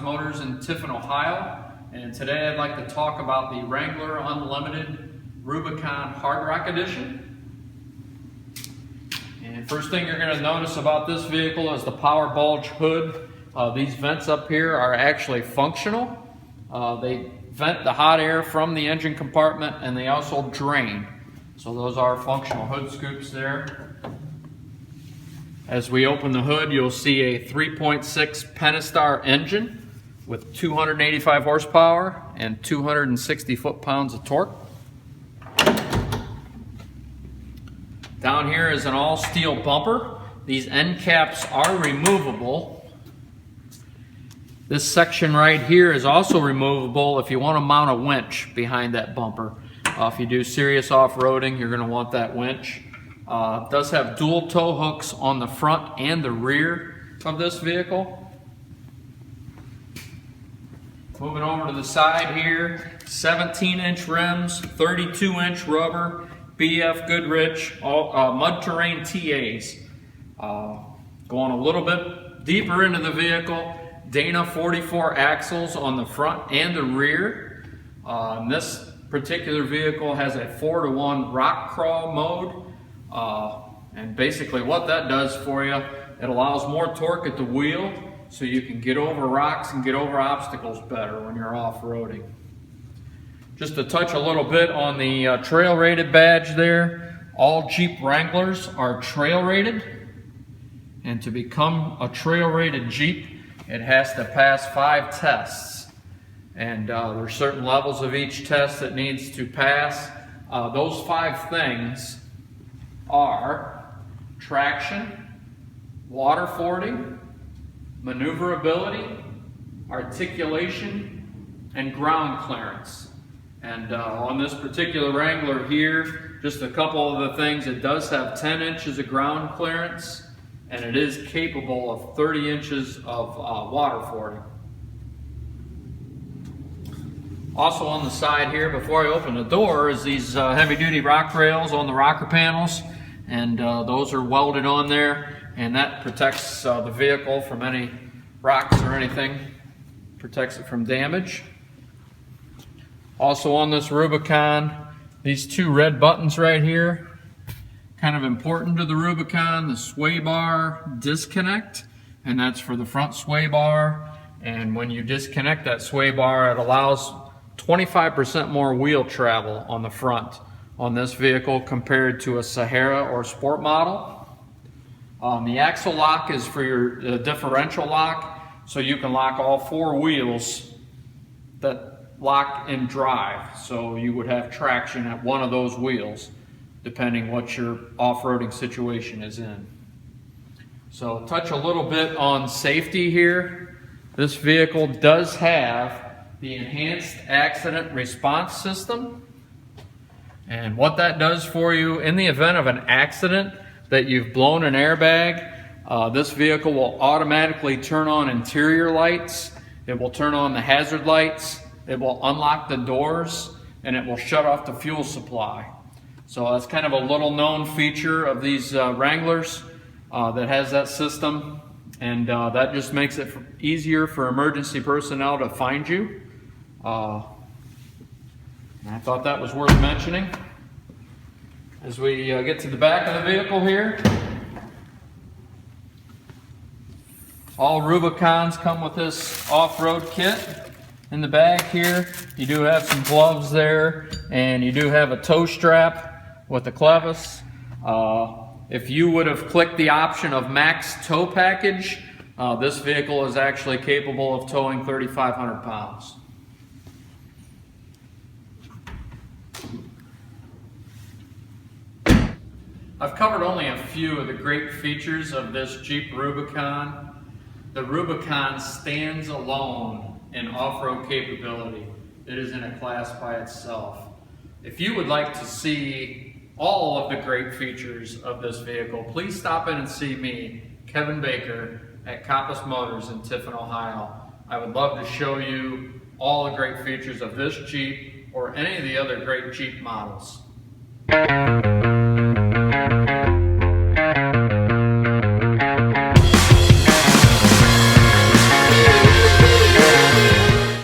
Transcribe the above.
Motors in Tiffin, Ohio, and today I'd like to talk about the Wrangler Unlimited Rubicon Hard Rock Edition. And first thing you're going to notice about this vehicle is the power bulge hood. These vents up here are actually functional. They vent the hot air from the engine compartment, and they also drain. So those are functional hood scoops there. As we open the hood, you'll see a 3.6 Pentastar engine with 285 horsepower and 260 foot-pounds of torque. Down here is an all-steel bumper. These end caps are removable. This section right here is also removable if you want to mount a winch behind that bumper. If you do serious off-roading, you're going to want that winch. It does have dual tow hooks on the front and the rear of this vehicle. Moving over to the side here, 17-inch rims, 32-inch rubber, BF Goodrich, mud terrain TAs. Going a little bit deeper into the vehicle, Dana 44 axles on the front and the rear. This particular vehicle has a 4-to-1 rock crawl mode. And basically what that does for you, it allows more torque at the wheel so you can get over rocks and get over obstacles better when you're off-roading. Just to touch a little bit on the trail rated badge there, all Jeep Wranglers are trail rated, and to become a trail rated Jeep it has to pass 5 tests, and there's certain levels of each test it needs to pass. Those 5 things are traction, water fording, maneuverability, articulation, and ground clearance. And on this particular Wrangler here, just a couple of the things, it does have 10 inches of ground clearance, and it is capable of 30 inches of water fording. Also on the side here, before I open the door, is these heavy-duty rock rails on the rocker panels. And those are welded on there, and that protects the vehicle from any rocks or anything, protects it from damage. Also on this Rubicon, these 2 red buttons right here, kind of important to the Rubicon, the sway bar disconnect, and that's for the front sway bar. And when you disconnect that sway bar, it allows 25% more wheel travel on the front on this vehicle compared to a Sahara or Sport model. The axle lock is for your differential lock, so you can lock all 4 wheels that lock and drive. So you would have traction at one of those wheels, depending what your off-roading situation is in. So touch a little bit on safety here. This vehicle does have the Enhanced Accident Response System. And what that does for you, in the event of an accident that you've blown an airbag, this vehicle will automatically turn on interior lights, it will turn on the hazard lights, it will unlock the doors, and it will shut off the fuel supply. So that's kind of a little known feature of these Wranglers that has that system, and that just makes it easier for emergency personnel to find you. I thought that was worth mentioning. As we get to the back of the vehicle here, all Rubicons come with this off-road kit. In the bag here, you do have some gloves there, and you do have a tow strap with a clevis. If you would have clicked the option of max tow package, this vehicle is actually capable of towing 3,500 pounds. I've covered only a few of the great features of this Jeep Rubicon. The Rubicon stands alone in off-road capability. It is in a class by itself. If you would like to see all of the great features of this vehicle, please stop in and see me, Kevin Baker, at Compass Motors in Tiffin, Ohio. I would love to show you all the great features of this Jeep or any of the other great Jeep models.